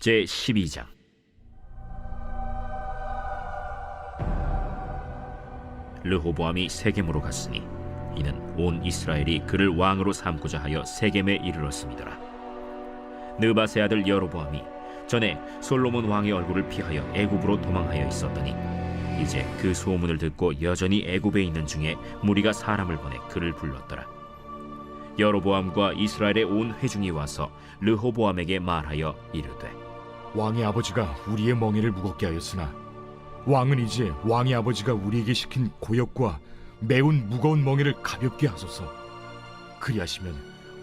제12장. 르호보암이 세겜으로 갔으니 이는 온 이스라엘이 그를 왕으로 삼고자 하여 세겜에 이르렀음이더라. 느밧의 아들 여로보암이 전에 솔로몬 왕의 얼굴을 피하여 애굽으로 도망하여 있었더니 이제 그 소문을 듣고 여전히 애굽에 있는 중에 무리가 사람을 보내 그를 불렀더라. 여로보암과 이스라엘의 온 회중이 와서 르호보암에게 말하여 이르되, 왕의 아버지가 우리의 멍에를 무겁게 하였으나 왕은 이제 왕의 아버지가 우리에게 시킨 고역과 매운 무거운 멍에를 가볍게 하소서. 그리하시면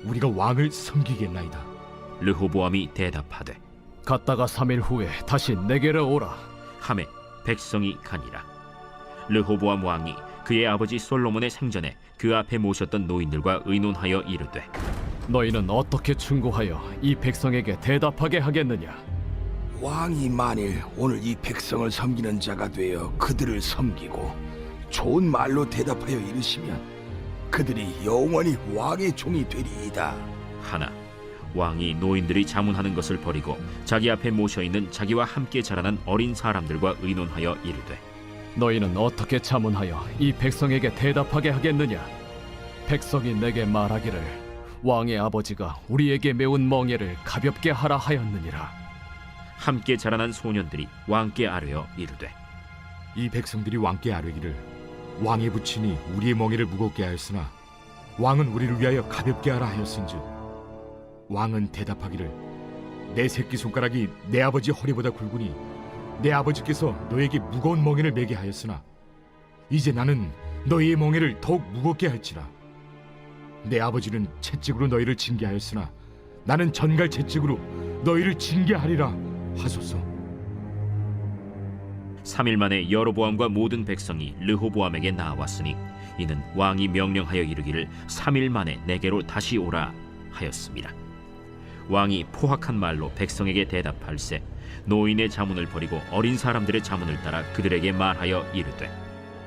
우리가 왕을 섬기겠나이다. 르호보암이 대답하되, 갔다가 3일 후에 다시 내게로 오라. 하매 백성이 가니라. 르호보암 왕이 그의 아버지 솔로몬의 생전에 그 앞에 모셨던 노인들과 의논하여 이르되, 너희는 어떻게 충고하여 이 백성에게 대답하게 하겠느냐? 왕이 만일 오늘 이 백성을 섬기는 자가 되어 그들을 섬기고 좋은 말로 대답하여 이르시면 그들이 영원히 왕의 종이 되리이다 하나 왕이 노인들이 자문하는 것을 버리고 자기 앞에 모셔있는 자기와 함께 자라난 어린 사람들과 의논하여 이르되, 너희는 어떻게 자문하여 이 백성에게 대답하게 하겠느냐? 백성이 내게 말하기를 왕의 아버지가 우리에게 매운 멍에를 가볍게 하라 하였느니라. 함께 자라난 소년들이 왕께 아뢰어 이르되, 이 백성들이 왕께 아뢰기를 왕의 부친이 우리의 멍에를 무겁게 하였으나 왕은 우리를 위하여 가볍게 하라 하였은즉 왕은 대답하기를 내 새끼손가락이 내 아버지 허리보다 굵으니 내 아버지께서 너에게 무거운 멍에를 매게 하였으나 이제 나는 너희의 멍에를 더욱 무겁게 할지라. 내 아버지는 채찍으로 너희를 징계하였으나 나는 전갈 채찍으로 너희를 징계하리라 하소서. 3일 만에 여로보암과 모든 백성이 르호보암에게 나왔으니 이는 왕이 명령하여 이르기를 3일 만에 내게로 다시 오라 하였습니다. 왕이 포악한 말로 백성에게 대답할세 노인의 자문을 버리고 어린 사람들의 자문을 따라 그들에게 말하여 이르되,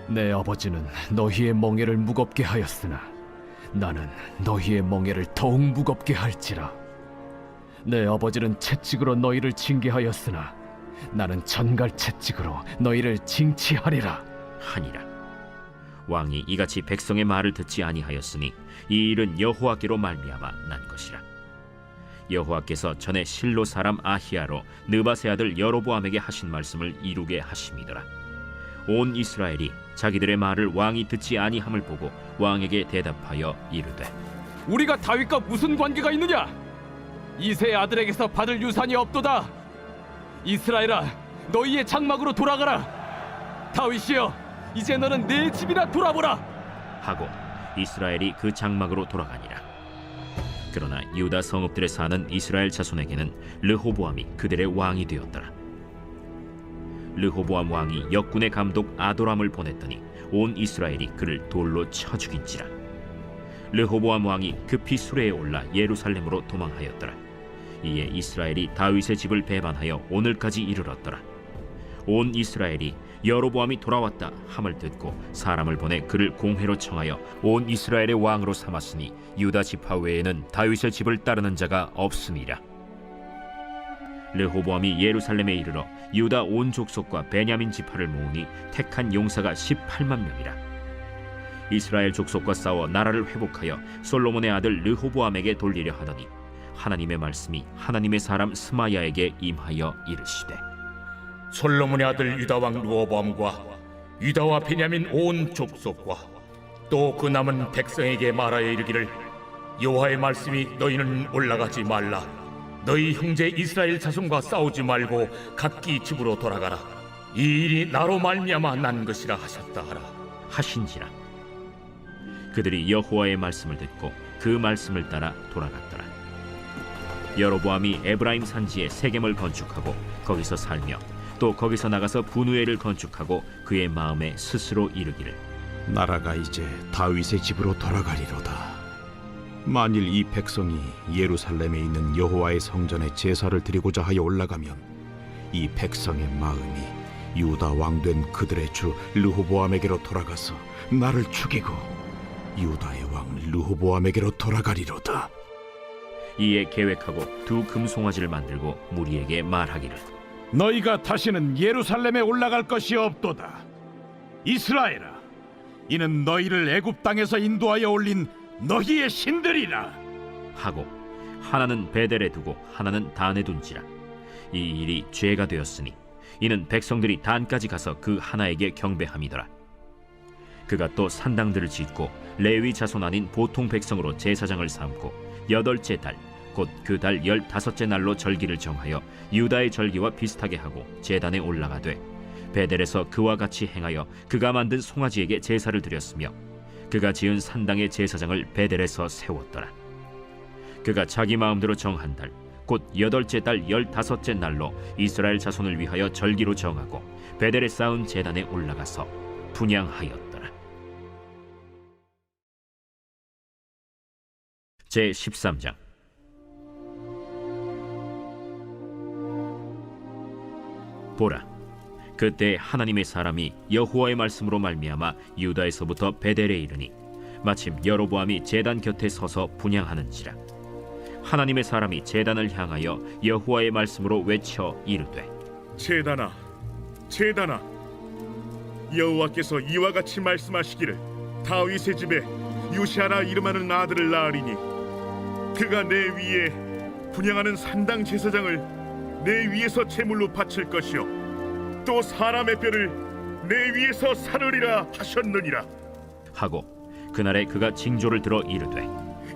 내 아버지는 너희의 멍에를 무겁게 하였으나 나는 너희의 멍에를 더욱 무겁게 할지라. 내 아버지는 채찍으로 너희를 징계하였으나 나는 전갈 채찍으로 너희를 징치하리라 하니라. 왕이 이같이 백성의 말을 듣지 아니하였으니 이 일은 여호와께로 말미암아 난 것이라. 여호와께서 전에 실로 사람 아히야로 느밧의 아들 여로보암에게 하신 말씀을 이루게 하심이더라. 온 이스라엘이 자기들의 말을 왕이 듣지 아니함을 보고 왕에게 대답하여 이르되, 우리가 다윗과 무슨 관계가 있느냐? 이새의 아들에게서 받을 유산이 없도다. 이스라엘아, 너희의 장막으로 돌아가라. 다윗이여, 이제 너는 내 집이나 돌아보라 하고 이스라엘이 그 장막으로 돌아가니라. 그러나 유다 성읍들에 사는 이스라엘 자손에게는 르호보암이 그들의 왕이 되었더라. 르호보암 왕이 역군의 감독 아도람을 보냈더니 온 이스라엘이 그를 돌로 쳐 죽인지라. 르호보암 왕이 급히 수레에 올라 예루살렘으로 도망하였더라. 이에 이스라엘이 다윗의 집을 배반하여 오늘까지 이르렀더라. 온 이스라엘이 여로보암이 돌아왔다 함을 듣고 사람을 보내 그를 공회로 청하여 온 이스라엘의 왕으로 삼았으니 유다 지파 외에는 다윗의 집을 따르는 자가 없음이라. 르호보암이 예루살렘에 이르러 유다 온 족속과 베냐민 지파를 모으니 택한 용사가 18만 명이라. 이스라엘 족속과 싸워 나라를 회복하여 솔로몬의 아들 르호보암에게 돌리려 하더니 하나님의 말씀이 하나님의 사람 스마야에게 임하여 이르시되, 솔로몬의 아들 유다 왕 르호보암과 유다와 베냐민 온 족속과 또 그 남은 백성에게 말하여 이르기를 여호와의 말씀이 너희는 올라가지 말라. 너희 형제 이스라엘 자손과 싸우지 말고 각기 집으로 돌아가라. 이 일이 나로 말미암아 난 것이라 하셨다 하라 하신지라. 그들이 여호와의 말씀을 듣고 그 말씀을 따라 돌아갔더라. 여로보암이 에브라임 산지에 세겜을 건축하고 거기서 살며 또 거기서 나가서 분우엘을 건축하고 그의 마음에 스스로 이르기를, 나라가 이제 다윗의 집으로 돌아가리로다. 만일 이 백성이 예루살렘에 있는 여호와의 성전에 제사를 드리고자 하여 올라가면 이 백성의 마음이 유다 왕된 그들의 주 르호보암에게로 돌아가서 나를 죽이고 유다의 왕 르호보암에게로 돌아가리로다. 이에 계획하고 두 금송아지를 만들고 무리에게 말하기를 너희가 다시는 예루살렘에 올라갈 것이 없도다. 이스라엘아, 이는 너희를 애굽 땅에서 인도하여 올린 너희의 신들이라. 하고 하나는 베델에 두고 하나는 단에 둔지라. 이 일이 죄가 되었으니 이는 백성들이 단까지 가서 그 하나에게 경배함이더라. 그가 또 산당들을 짓고 레위 자손 아닌 보통 백성으로 제사장을 삼고 8째 달 곧 그 달 15째 날로 절기를 정하여 유다의 절기와 비슷하게 하고 제단에 올라가되 베델에서 그와 같이 행하여 그가 만든 송아지에게 제사를 드렸으며 그가 지은 산당의 제사장을 베델에서 세웠더라. 그가 자기 마음대로 정한 달 곧 8째 달 15째 날로 이스라엘 자손을 위하여 절기로 정하고 베델에 쌓은 제단에 올라가서 분향하였더라. 제 13장. 보라, 그때 하나님의 사람이 여호와의 말씀으로 말미암아 유다에서부터 베델에 이르니 마침 여로보암이 제단 곁에 서서 분향하는지라. 하나님의 사람이 제단을 향하여 여호와의 말씀으로 외쳐 이르되 제단아, 제단아, 여호와께서 이와 같이 말씀하시기를 다윗의 집에 요시아라 이름하는 아들을 낳으리니 그가 내 위에 분향하는 산당 제사장을 내 위에서 제물로 바칠 것이요 또 사람의 뼈를 내 위에서 사르리라 하셨느니라. 하고 그날에 그가 징조를 들어 이르되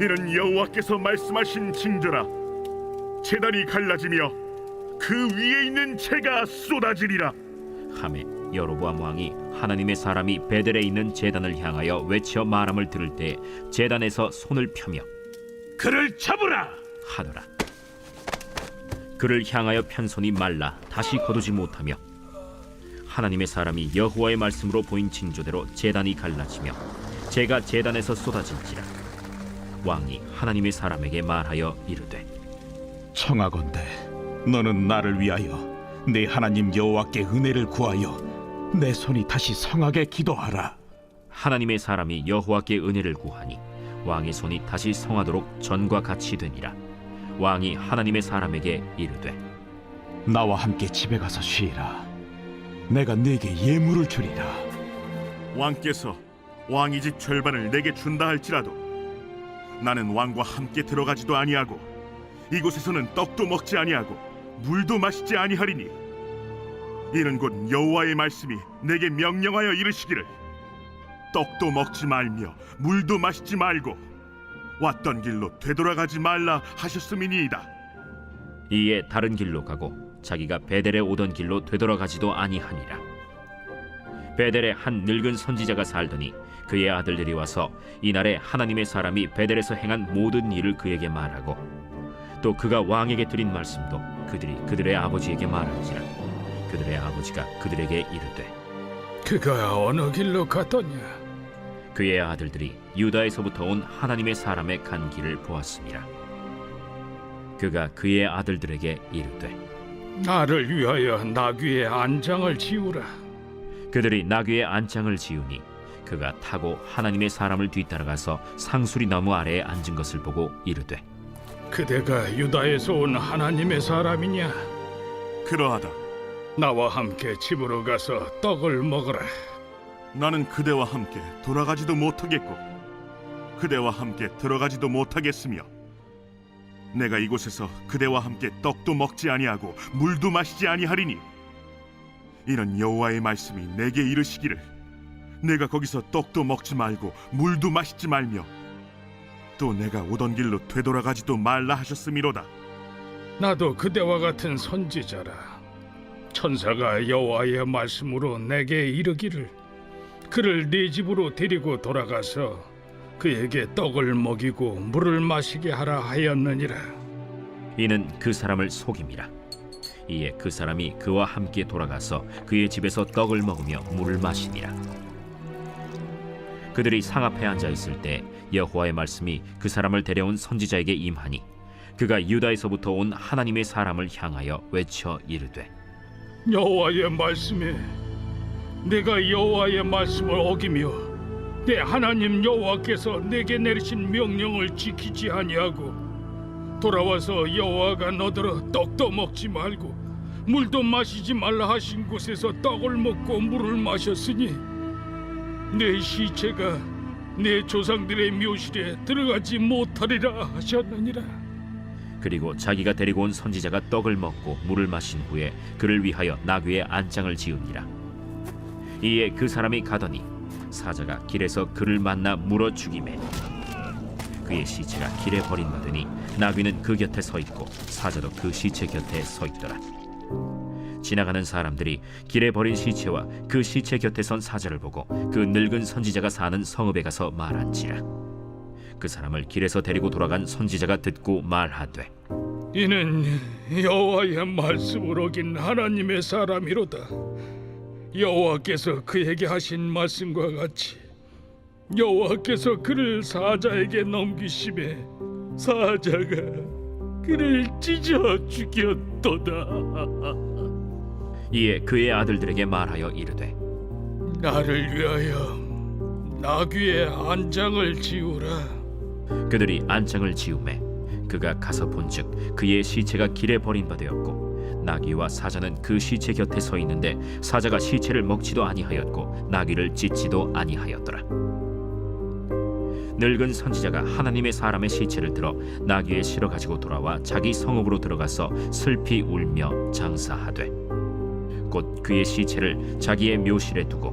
이는 여호와께서 말씀하신 징조라. 제단이 갈라지며 그 위에 있는 재가 쏟아지리라. 하매 여로보암 왕이 하나님의 사람이 베델에 있는 제단을 향하여 외쳐 말함을 들을 때 제단에서 손을 펴며 그를 잡으라 하더라. 그를 향하여 편 손이 말라 다시 거두지 못하며 하나님의 사람이 여호와의 말씀으로 보인 징조대로 제단이 갈라지며 재가 제단에서 쏟아진지라. 왕이 하나님의 사람에게 말하여 이르되 청하건대 너는 나를 위하여 내 하나님 여호와께 은혜를 구하여 내 손이 다시 성하게 기도하라. 하나님의 사람이 여호와께 은혜를 구하니 왕의 손이 다시 성하도록 전과 같이 되니라. 왕이 하나님의 사람에게 이르되 나와 함께 집에 가서 쉬라. 내가 네게 예물을 주리라. 왕께서 왕의 집 절반을 내게 준다 할지라도 나는 왕과 함께 들어가지도 아니하고 이곳에서는 떡도 먹지 아니하고 물도 마시지 아니하리니 이는 곧 여호와의 말씀이 내게 명령하여 이르시기를 떡도 먹지 말며 물도 마시지 말고 왔던 길로 되돌아가지 말라 하셨음이니이다. 이에 다른 길로 가고 자기가 베델에 오던 길로 되돌아가지도 아니하니라. 베델에 한 늙은 선지자가 살더니 그의 아들들이 와서 이날에 하나님의 사람이 베델에서 행한 모든 일을 그에게 말하고 또 그가 왕에게 드린 말씀도 그들이 그들의 아버지에게 말한지라. 그들의 아버지가 그들에게 이르되 그가 어느 길로 갔더냐? 그의 아들들이 유다에서부터 온 하나님의 사람의 간 길을 보았습니다. 그가 그의 아들들에게 이르되 나를 위하여 나귀의 안장을 지우라. 그들이 나귀의 안장을 지으니 그가 타고 하나님의 사람을 뒤따라가서 상수리 나무 아래에 앉은 것을 보고 이르되 그대가 유다에서 온 하나님의 사람이냐? 그러하다. 나와 함께 집으로 가서 떡을 먹으라. 나는 그대와 함께 돌아가지도 못하겠고 그대와 함께 들어가지도 못하겠으며 내가 이곳에서 그대와 함께 떡도 먹지 아니하고 물도 마시지 아니하리니 이는 여호와의 말씀이 내게 이르시기를 내가 거기서 떡도 먹지 말고 물도 마시지 말며 또 내가 오던 길로 되돌아가지도 말라 하셨음이로다. 나도 그대와 같은 선지자라. 천사가 여호와의 말씀으로 내게 이르기를 그를 네 집으로 데리고 돌아가서 그에게 떡을 먹이고 물을 마시게 하라 하였느니라. 이는 그 사람을 속임이라. 이에 그 사람이 그와 함께 돌아가서 그의 집에서 떡을 먹으며 물을 마시니라. 그들이 상 앞에 앉아 있을 때 여호와의 말씀이 그 사람을 데려온 선지자에게 임하니 그가 유다에서부터 온 하나님의 사람을 향하여 외쳐 이르되 여호와의 말씀에 내가 여호와의 말씀을 어기며 내 하나님 여호와께서 내게 내리신 명령을 지키지 아니하고 돌아와서 여호와가 너더러 떡도 먹지 말고 물도 마시지 말라 하신 곳에서 떡을 먹고 물을 마셨으니 내 시체가 내 조상들의 묘실에 들어가지 못하리라 하셨느니라. 그리고 자기가 데리고 온 선지자가 떡을 먹고 물을 마신 후에 그를 위하여 나귀의 안장을 지으니라. 이에 그 사람이 가더니 사자가 길에서 그를 만나 물어 죽이매 그의 시체가 길에 버림받으니 나귀는 그 곁에 서 있고 사자도 그 시체 곁에 서 있더라. 지나가는 사람들이 길에 버린 시체와 그 시체 곁에 선 사자를 보고 그 늙은 선지자가 사는 성읍에 가서 말한지라. 그 사람을 길에서 데리고 돌아간 선지자가 듣고 말하되 이는 여호와의 말씀을 어긴 하나님의 사람이로다. 여호와께서 그에게 하신 말씀과 같이 여호와께서 그를 사자에게 넘기심에 사자가 그를 찢어 죽였도다. 이에 그의 아들들에게 말하여 이르되 나를 위하여 나귀의 안장을 지우라. 그들이 안장을 지우매 그가 가서 본즉 그의 시체가 길에 버림받았고 나귀와 사자는 그 시체 곁에 서 있는데 사자가 시체를 먹지도 아니하였고 나귀를 찢지도 아니하였더라. 늙은 선지자가 하나님의 사람의 시체를 들어 나귀에 실어 가지고 돌아와 자기 성읍으로 들어가서 슬피 울며 장사하되 곧 그의 시체를 자기의 묘실에 두고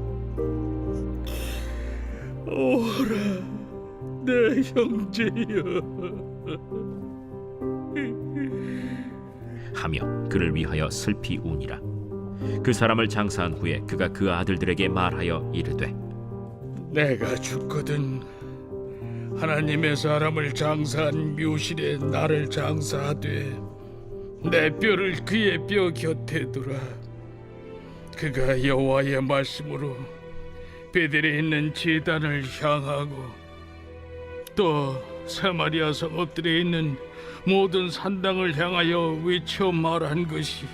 오라 내 형제여 하며 그를 위하여 슬피 우니라. 그 사람을 장사한 후에 그가 그 아들들에게 말하여 이르되 내가 죽거든 하나님의 사람을 장사한 묘실에 나를 장사하되 내 뼈를 그의 뼈 곁에 두라. 그가 여호와의 말씀으로 베델에 있는 제단을 향하고 또 사마리아 성읍들에 있는 모든 산당을 향하여 외쳐 말한 것이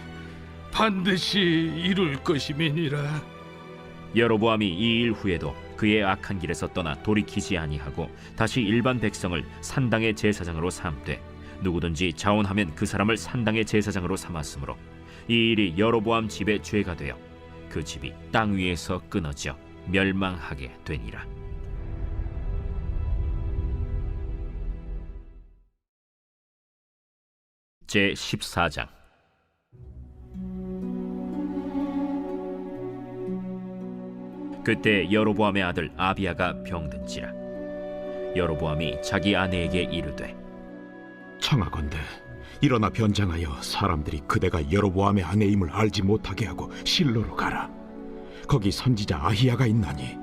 반드시 이룰 것임이니라. 여로보암이 이 일 후에도 그의 악한 길에서 떠나 돌이키지 아니하고 다시 일반 백성을 산당의 제사장으로 삼되 누구든지 자원하면 그 사람을 산당의 제사장으로 삼았으므로 이 일이 여로보암 집의 죄가 되어 그 집이 땅 위에서 끊어져 멸망하게 되니라. 제 14장. 그때 여로보암의 아들 아비야가 병든지라. 여로보암이 자기 아내에게 이르되 청하건대 일어나 변장하여 사람들이 그대가 여로보암의 아내임을 알지 못하게 하고 실로로 가라. 거기 선지자 아히야가 있나니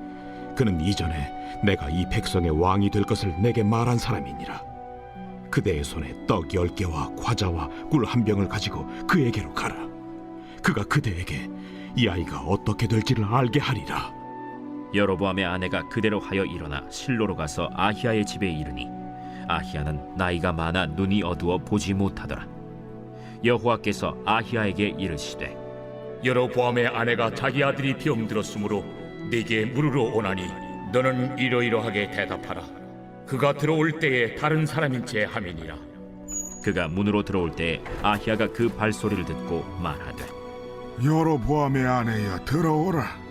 그는 이전에 내가 이 백성의 왕이 될 것을 내게 말한 사람이니라. 그대의 손에 떡 10개와 과자와 꿀 1병을 가지고 그에게로 가라. 그가 그대에게 이 아이가 어떻게 될지를 알게 하리라. 여로보암의 아내가 그대로 하여 일어나 실로로 가서 아히야의 집에 이르니 아히야는 나이가 많아 눈이 어두워 보지 못하더라. 여호와께서 아히야에게 이르시되 여로보암의 아내가 자기 아들이 병들었으므로 네게 물으러 오나니 너는 이러이러하게 대답하라. 그가 들어올 때에 다른 사람인 채 함이니라. 그가 문으로 들어올 때에 아히야가 그 발소리를 듣고 말하되 여로보암의 아내여 들어오라.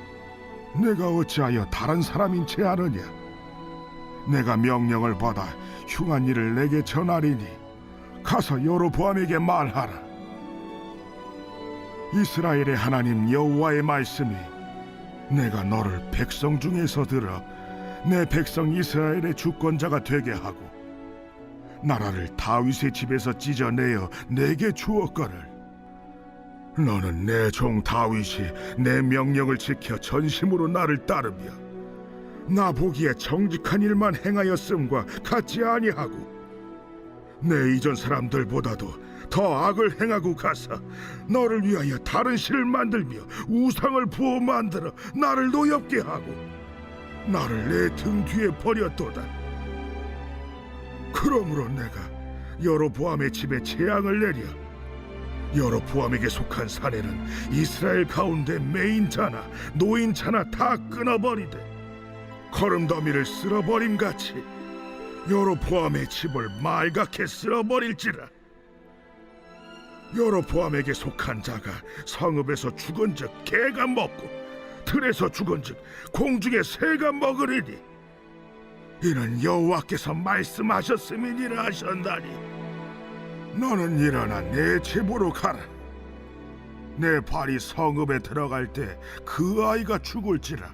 내가 어찌하여 다른 사람인 채 하느냐. 내가 명령을 받아 흉한 일을 내게 전하리니 가서 여로보암에게 말하라. 이스라엘의 하나님 여호와의 말씀이 내가 너를 백성 중에서 들어 내 백성 이스라엘의 주권자가 되게 하고 나라를 다윗의 집에서 찢어내어 내게 주었거늘 너는 내 종 다윗이 내 명령을 지켜 전심으로 나를 따르며 나 보기에 정직한 일만 행하였음과 같지 아니하고 내 이전 사람들보다도 더 악을 행하고 가서 너를 위하여 다른 신을 만들며 우상을 부어 만들어 나를 노엽게 하고 나를 내 등 뒤에 버렸도다. 그러므로 내가 여로보암의 집에 재앙을 내려 여로보암에게 속한 사내는 이스라엘 가운데 매인자나 노인자나 다 끊어버리되 거름더미를 쓸어버림같이 여로보암의 집을 말갛게 쓸어버릴지라. 여로보암에게 속한 자가 성읍에서 죽은즉 개가 먹고 들에서 죽은즉 공중의 새가 먹으리니 이는 여호와께서 말씀하셨음이니라 하셨나니 너는 일어나 내 집으로 가라. 내 발이 성읍에 들어갈 때 그 아이가 죽을지라.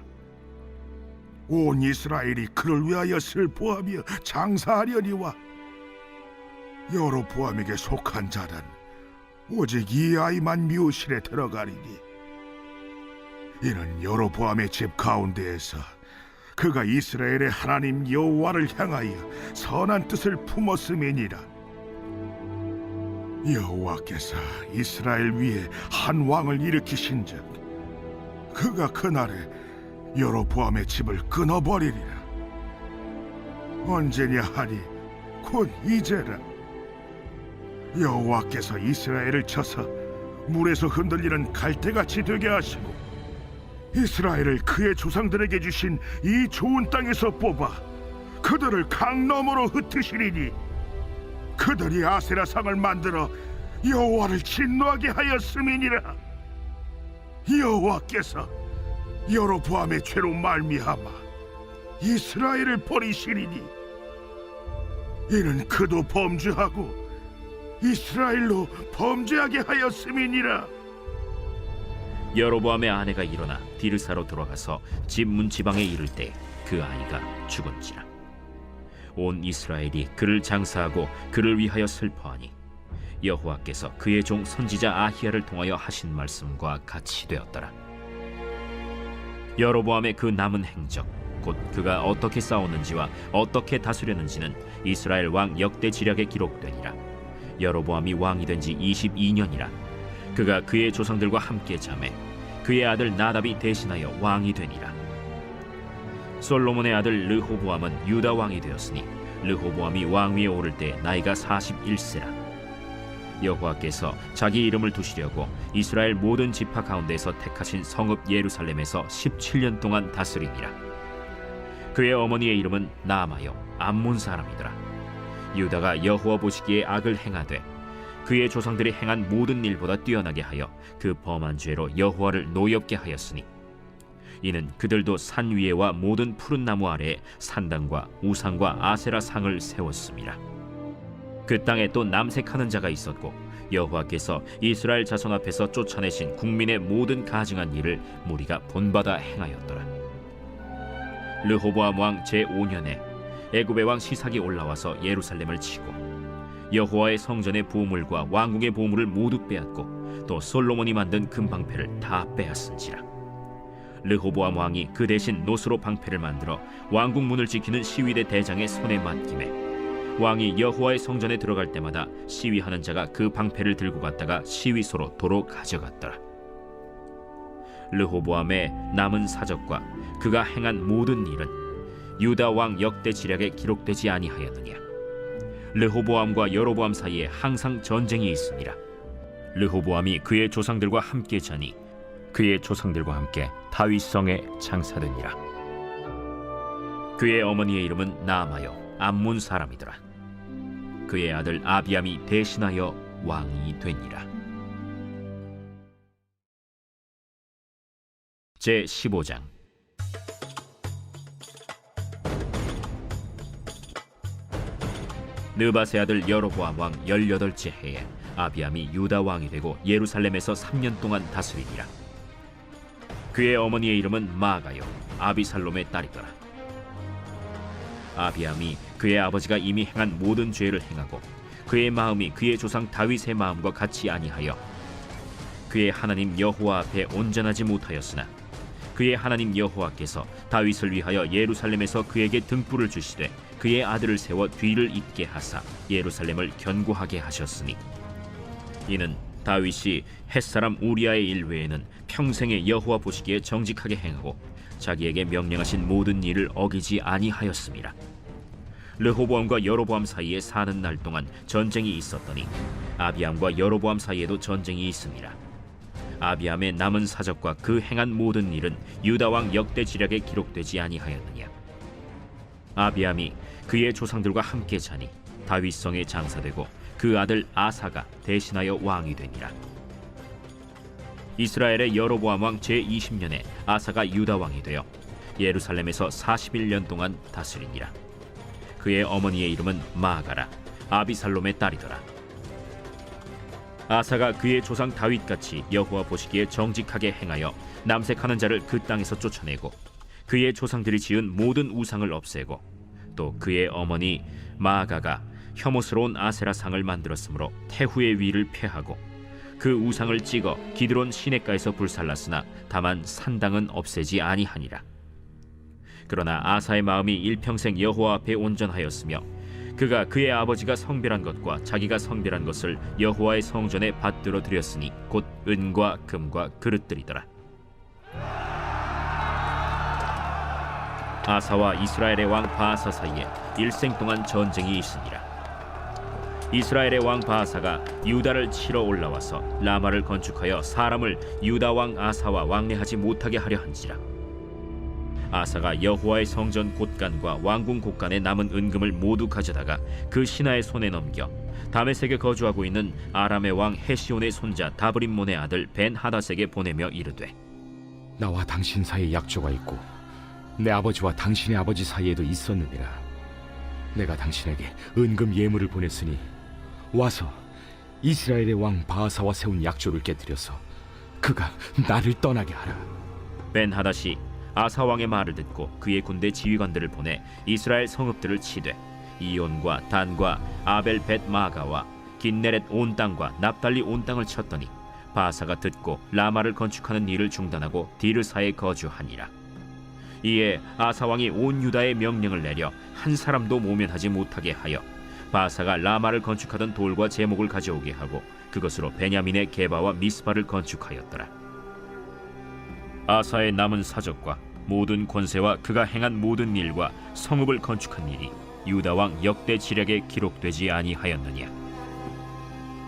온 이스라엘이 그를 위하여 슬퍼하며 장사하려니와 여로보암에게 속한 자는 오직 이 아이만 묘실에 들어가리니 이는 여로보암의 집 가운데에서 그가 이스라엘의 하나님 여호와를 향하여 선한 뜻을 품었음이니라. 여호와께서 이스라엘 위에 한 왕을 일으키신즉 그가 그날에 여로보암의 집을 끊어버리리라. 언제냐 하니 곧 이제라. 여호와께서 이스라엘을 쳐서 물에서 흔들리는 갈대같이 되게 하시고 이스라엘을 그의 조상들에게 주신 이 좋은 땅에서 뽑아 그들을 강 너머로 흩으시리니 그들이 아세라 상을 만들어 여호와를 진노하게 하였음이니라. 여호와께서 여로보암의 죄로 말미암아 이스라엘을 버리시리니 이는 그도 범죄하고 이스라엘로 범죄하게 하였음이니라. 여로보암의 아내가 일어나 디르사로 돌아가서 집 문 지방에 이를 때 그 아이가 죽은지라. 온 이스라엘이 그를 장사하고 그를 위하여 슬퍼하니 여호와께서 그의 종 선지자 아히야를 통하여 하신 말씀과 같이 되었더라. 여로보암의 그 남은 행적 곧 그가 어떻게 싸웠는지와 어떻게 다스렸는지는 이스라엘 왕 역대 지략에 기록되니라. 여로보암이 왕이 된 지 22년이라. 그가 그의 조상들과 함께 잠에 그의 아들 나답이 대신하여 왕이 되니라. 솔로몬의 아들 르호보암은 유다 왕이 되었으니 르호보암이 왕위에 오를 때 나이가 41세라. 여호와께서 자기 이름을 두시려고 이스라엘 모든 지파 가운데서 택하신 성읍 예루살렘에서 17년 동안 다스리니라. 그의 어머니의 이름은 나아마요 암몬 사람이더라. 유다가 여호와 보시기에 악을 행하되 그의 조상들이 행한 모든 일보다 뛰어나게 하여 그 범한 죄로 여호와를 노엽게 하였으니 이는 그들도 산 위에와 모든 푸른 나무 아래에 산당과 우상과 아세라 상을 세웠습니다. 그 땅에 또 남색하는 자가 있었고 여호와께서 이스라엘 자손 앞에서 쫓아내신 국민의 모든 가증한 일을 무리가 본받아 행하였더라. 르호보암 왕 제5년에 애굽의 왕 시삭이 올라와서 예루살렘을 치고 여호와의 성전의 보물과 왕궁의 보물을 모두 빼앗고 또 솔로몬이 만든 금방패를 다 빼앗은지라. 르호보암 왕이 그 대신 노스로 방패를 만들어 왕궁 문을 지키는 시위대 대장의 손에 맡김에 왕이 여호와의 성전에 들어갈 때마다 시위하는 자가 그 방패를 들고 갔다가 시위소로 도로 가져갔더라. 르호보암의 남은 사적과 그가 행한 모든 일은 유다 왕 역대 지략에 기록되지 아니하였느냐. 르호보암과 여로보암 사이에 항상 전쟁이 있으니라. 르호보암이 그의 조상들과 함께 자니 그의 조상들과 함께 다윗성에 장사되니라. 그의 어머니의 이름은 나아마요 암몬 사람이더라. 그의 아들 아비암이 대신하여 왕이 되니라. 제15장. 느밧의 아들 여로보암 왕 18째 해에 아비암이 유다 왕이 되고 예루살렘에서 3년 동안 다스리니라. 그의 어머니의 이름은 마아가요 아비살롬의 딸이더라. 아비암이 그의 아버지가 이미 행한 모든 죄를 행하고 그의 마음이 그의 조상 다윗의 마음과 같이 아니하여 그의 하나님 여호와 앞에 온전하지 못하였으나 그의 하나님 여호와께서 다윗을 위하여 예루살렘에서 그에게 등불을 주시되 그의 아들을 세워 뒤를 잇게 하사 예루살렘을 견고하게 하셨으니 이는 다윗이 햇사람 우리아의 일 외에는 평생에 여호와 보시기에 정직하게 행하고 자기에게 명령하신 모든 일을 어기지 아니하였습니다. 르호보암과 여로보암 사이에 사는 날 동안 전쟁이 있었더니 아비암과 여로보암 사이에도 전쟁이 있습니다. 아비암의 남은 사적과 그 행한 모든 일은 유다 왕 역대 지략에 기록되지 아니하였느냐. 아비암이 그의 조상들과 함께 자니 다윗성에 장사되고 그 아들 아사가 대신하여 왕이 되니라. 이스라엘의 여로보암 왕 제20년에 아사가 유다 왕이 되어 예루살렘에서 41년 동안 다스리니라. 그의 어머니의 이름은 마아가라, 아비살롬의 딸이더라. 아사가 그의 조상 다윗같이 여호와 보시기에 정직하게 행하여 남색하는 자를 그 땅에서 쫓아내고 그의 조상들이 지은 모든 우상을 없애고 또 그의 어머니 마아가가 혐오스러운 아세라 상을 만들었으므로 태후의 위를 폐하고 그 우상을 찍어 기드론 시냇가에서 불살랐으나 다만 산당은 없애지 아니하니라. 그러나 아사의 마음이 일평생 여호와 앞에 온전하였으며 그가 그의 아버지가 성별한 것과 자기가 성별한 것을 여호와의 성전에 받들어 드렸으니 곧 은과 금과 그릇들이더라. 아사와 이스라엘의 왕 바아사 사이에 일생 동안 전쟁이 있으니라. 이스라엘의 왕 바아사가 유다를 치러 올라와서 라마를 건축하여 사람을 유다 왕 아사와 왕래하지 못하게 하려 한지라. 아사가 여호와의 성전 곳간과 왕궁 곳간에 남은 은금을 모두 가져다가 그 신하의 손에 넘겨 다메섹에 거주하고 있는 아람의 왕 헤시온의 손자 다브림몬의 아들 벤 하닷에게 보내며 이르되, 나와 당신 사이에 약조가 있고 내 아버지와 당신의 아버지 사이에도 있었느니라. 내가 당신에게 은금 예물을 보냈으니 와서 이스라엘의 왕 바아사와 세운 약조를 깨뜨려서 그가 나를 떠나게 하라. 벤 하닷이 아사 왕의 말을 듣고 그의 군대 지휘관들을 보내 이스라엘 성읍들을 치되 이온과 단과 아벨 벳 마가와 긴네렛 온 땅과 납달리 온 땅을 쳤더니 바아사가 듣고 라마를 건축하는 일을 중단하고 디르사에 거주하니라. 이에 아사 왕이 온 유다에 명령을 내려 한 사람도 모면하지 못하게 하여 바아사가 라마를 건축하던 돌과 제목을 가져오게 하고 그것으로 베냐민의 게바와 미스바를 건축하였더라. 아사의 남은 사적과 모든 권세와 그가 행한 모든 일과 성읍을 건축한 일이 유다 왕 역대 지략에 기록되지 아니하였느냐.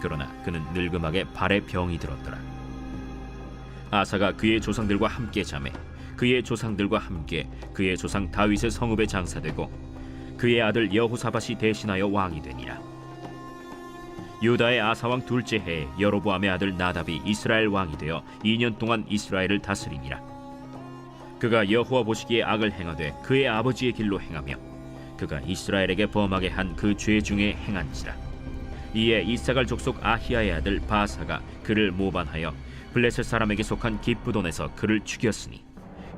그러나 그는 늙음하게 발에 병이 들었더라. 아사가 그의 조상들과 함께 자매 그의 조상들과 함께 그의 조상 다윗의 성읍에 장사되고 그의 아들 여호사밧이 대신하여 왕이 되니라. 유다의 아사왕 둘째 해에 여로보암의 아들 나답이 이스라엘 왕이 되어 2년 동안 이스라엘을 다스리니라. 그가 여호와 보시기에 악을 행하되 그의 아버지의 길로 행하며 그가 이스라엘에게 범하게 한 그 죄 중에 행한지라. 이에 이사갈 족속 아히야의 아들 바사가 그를 모반하여 블레셋 사람에게 속한 기브돈에서 그를 죽였으니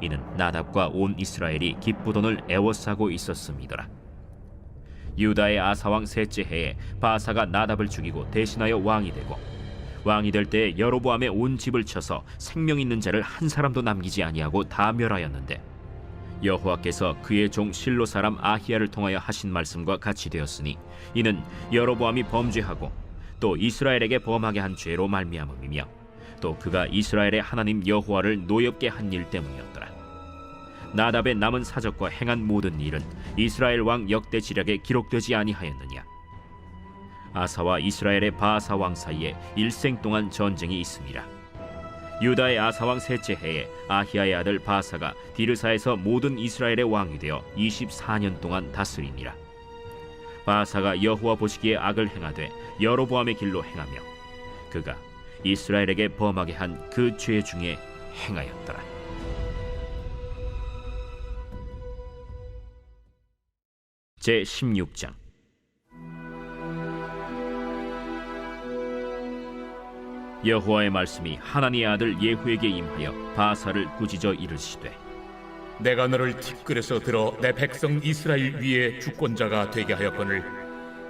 이는 나답과 온 이스라엘이 기브돈을 애워싸고 있었음이더라. 유다의 아사왕 셋째 해에 바사가 나답을 죽이고 대신하여 왕이 되고 왕이 될 때에 여로보암의 온 집을 쳐서 생명 있는 자를 한 사람도 남기지 아니하고 다 멸하였는데 여호와께서 그의 종 실로 사람 아히야를 통하여 하신 말씀과 같이 되었으니 이는 여로보암이 범죄하고 또 이스라엘에게 범하게 한 죄로 말미암음이며 또 그가 이스라엘의 하나님 여호와를 노엽게 한 일 때문이었더라. 나답의 남은 사적과 행한 모든 일은 이스라엘 왕 역대 지략에 기록되지 아니하였느냐. 아사와 이스라엘의 바아사 왕 사이에 일생 동안 전쟁이 있음이라. 유다의 아사 왕 셋째 해에 아히야의 아들 바사가 디르사에서 모든 이스라엘의 왕이 되어 24년 동안 다스리니라. 바사가 여호와 보시기에 악을 행하되 여로보암의 길로 행하며 그가 이스라엘에게 범하게 한 그 죄 중에 행하였더라. 제16장. 여호와의 말씀이 하나니의 아들 예후에게 임하여 바사를 꾸짖어 이르시되, 내가 너를 티끌에서 들어 내 백성 이스라엘 위에 주권자가 되게 하였거늘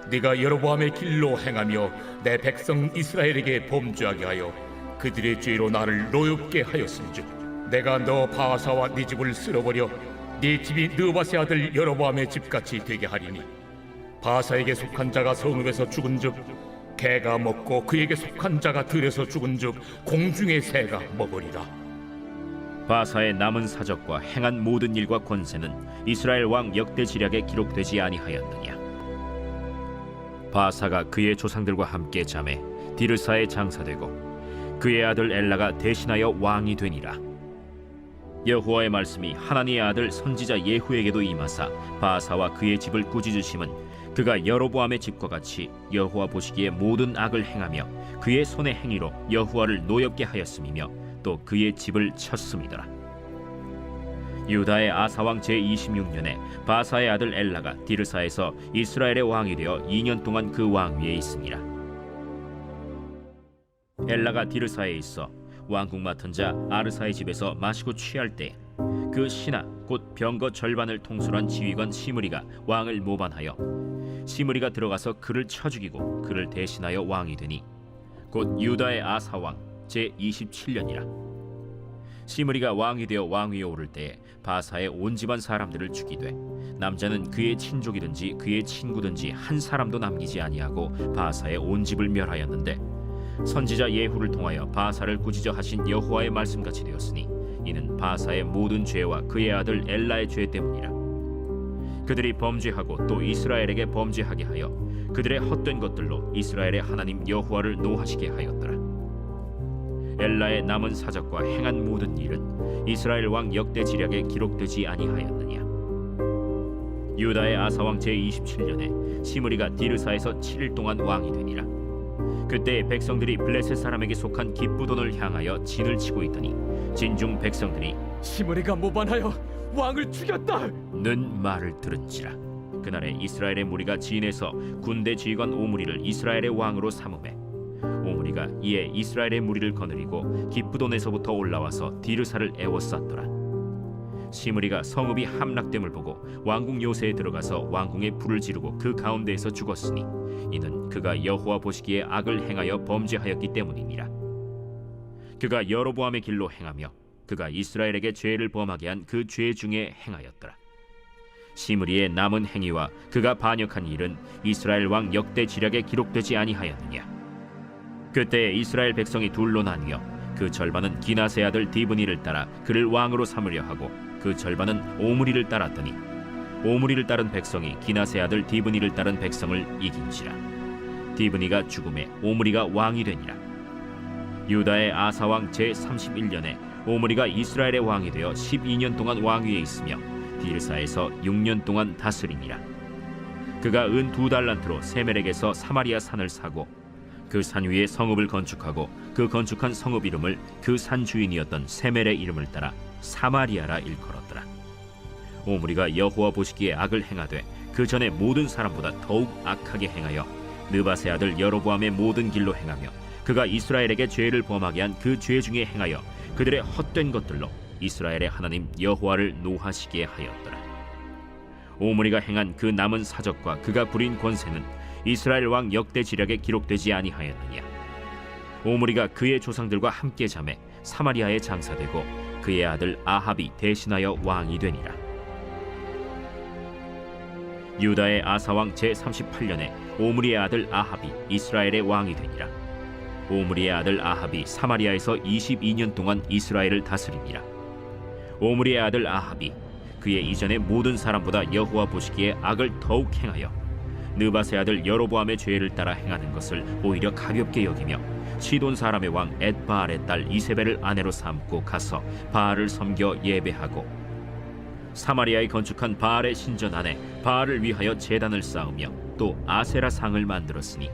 네가 여로보암의 길로 행하며 내 백성 이스라엘에게 범죄하게 하여 그들의 죄로 나를 노엽게 하였음즉 내가 너 바사와 네 집을 쓸어버려 네 집이 느바세 아들 여로보암의 집같이 되게 하리니 바사에게 속한 자가 성읍에서 죽은즉 개가 먹고 그에게 속한 자가 들에서 죽은즉 공중의 새가 먹으리라. 바사의 남은 사적과 행한 모든 일과 권세는 이스라엘 왕 역대 지략에 기록되지 아니하였느냐. 바사가 그의 조상들과 함께 자매 디르사에 장사되고 그의 아들 엘라가 대신하여 왕이 되니라. 여호와의 말씀이 하나니의 아들 선지자 예후에게도 임하사 바사와 그의 집을 꾸짖으심은 그가 여로보암의 집과 같이 여호와 보시기에 모든 악을 행하며 그의 손의 행위로 여호와를 노엽게 하였음이며 또 그의 집을 쳤음이더라. 유다의 아사왕 제26년에 바사의 아들 엘라가 디르사에서 이스라엘의 왕이 되어 2년 동안 그 왕위에 있으니라. 엘라가 디르사에 있어 왕궁 맡은 자 아르사의 집에서 마시고 취할 때 그 신하 곧 병거 절반을 통솔한 지휘관 시므리가 왕을 모반하여 시므리가 들어가서 그를 쳐 죽이고 그를 대신하여 왕이 되니 곧 유다의 아사왕 제27년이라. 시므리가 왕이 되어 왕위에 오를 때에 바사의 온 집안 사람들을 죽이되 남자는 그의 친족이든지 그의 친구든지 한 사람도 남기지 아니하고 바사의 온 집을 멸하였는데 선지자 예후를 통하여 바사를 꾸짖어 하신 여호와의 말씀같이 되었으니 이는 바사의 모든 죄와 그의 아들 엘라의 죄 때문이라. 그들이 범죄하고 또 이스라엘에게 범죄하게 하여 그들의 헛된 것들로 이스라엘의 하나님 여호와를 노하시게 하였더라. 엘라의 남은 사적과 행한 모든 일은 이스라엘 왕 역대 지략에 기록되지 아니하였느냐. 유다의 아사왕 제27년에 시므리가 디르사에서 7일 동안 왕이 되니라. 그때 백성들이 블레셋 사람에게 속한 기쁘돈을 향하여 진을 치고 있더니 진중 백성들이 시므리가 모반하여 왕을 죽였다는 말을 들은지라. 그날에 이스라엘의 무리가 진에서 군대 지휘관 오므리를 이스라엘의 왕으로 삼음해 오므리가 이에 이스라엘의 무리를 거느리고 기쁘돈에서부터 올라와서 디르사를 에워쌌더라. 시므리가 성읍이 함락됨을 보고 왕궁 요새에 들어가서 왕궁에 불을 지르고 그 가운데에서 죽었으니 이는 그가 여호와 보시기에 악을 행하여 범죄하였기 때문이니라. 그가 여로보암의 길로 행하며 그가 이스라엘에게 죄를 범하게 한 그 죄 중에 행하였더라. 시므리의 남은 행위와 그가 반역한 일은 이스라엘 왕 역대 지략에 기록되지 아니하였느냐. 그때 이스라엘 백성이 둘로 나뉘어 그 절반은 기나세 아들 디브니를 따라 그를 왕으로 삼으려 하고 그 절반은 오므리를 따랐더니 오므리를 따른 백성이 기나세 아들 디브니를 따른 백성을 이긴지라. 디브니가 죽음에 오므리가 왕이 되니라. 유다의 아사왕 제31년에 오므리가 이스라엘의 왕이 되어 12년 동안 왕위에 있으며 디르사에서 6년 동안 다스리니라. 그가 은 2달란트로 세멜에게서 사마리아 산을 사고 그 산 위에 성읍을 건축하고 그 건축한 성읍 이름을 그 산 주인이었던 세멜의 이름을 따라 사마리아라 일컬었더라. 오므리가 여호와 보시기에 악을 행하되 그 전에 모든 사람보다 더욱 악하게 행하여 느바세 아들 여로보암의 모든 길로 행하며 그가 이스라엘에게 죄를 범하게 한 그 죄 중에 행하여 그들의 헛된 것들로 이스라엘의 하나님 여호와를 노하시게 하였더라. 오므리가 행한 그 남은 사적과 그가 부린 권세는 이스라엘 왕 역대 지략에 기록되지 아니하였느냐. 오므리가 그의 조상들과 함께 잠에 사마리아에 장사되고 그의 아들 아합이 대신하여 왕이 되니라. 유다의 아사왕 제38년에 오므리의 아들 아합이 이스라엘의 왕이 되니라. 오므리의 아들 아합이 사마리아에서 22년 동안 이스라엘을 다스리니라. 오므리의 아들 아합이 그의 이전의 모든 사람보다 여호와 보시기에 악을 더욱 행하여 느바세 아들 여로보암의 죄를 따라 행하는 것을 오히려 가볍게 여기며 시돈 사람의 왕 엣바알의 딸 이세벨을 아내로 삼고 가서 바알을 섬겨 예배하고 사마리아에 건축한 바알의 신전 안에 바알을 위하여 제단을 쌓으며 또 아세라 상을 만들었으니